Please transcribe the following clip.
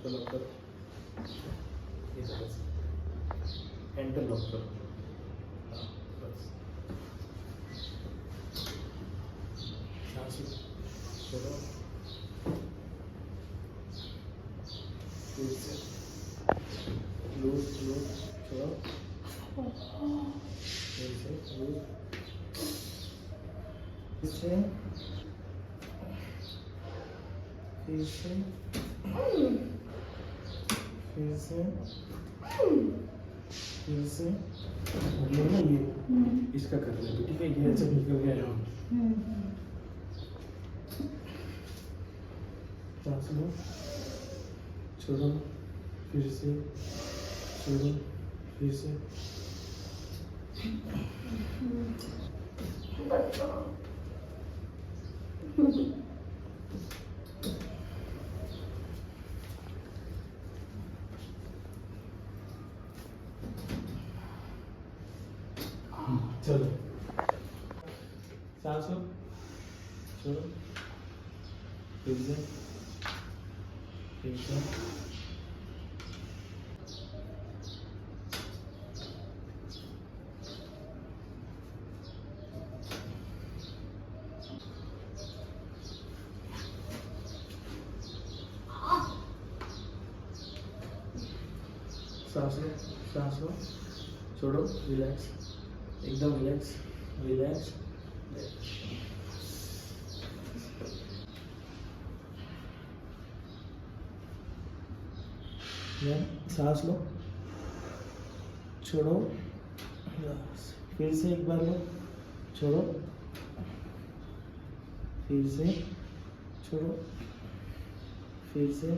इसको लॉक करो, इस तरह से एंटर लॉक करो। हाँ बस, सांस लो, छोड़ो, फिर से लूज लूज, छोड़ो, फिर से लूज, फिर से, फिर से, फिर से, फिर से। ये ना ये इसका कर लेंगे, ठीक है? ये जब निकल गया हम सांस लो, छोड़ो, फिर से छोड़ो, फिर से। चलो, सांस लो, छोड़ो, फिर से, फिर से। सांस लो, सांस लो, छोड़ो, रिलैक्स, एकदम रिलैक्स, रिलैक्स। सांस लो, छोड़ो, फिर से एक बार लो, छोड़ो, फिर से छोड़ो, फिर से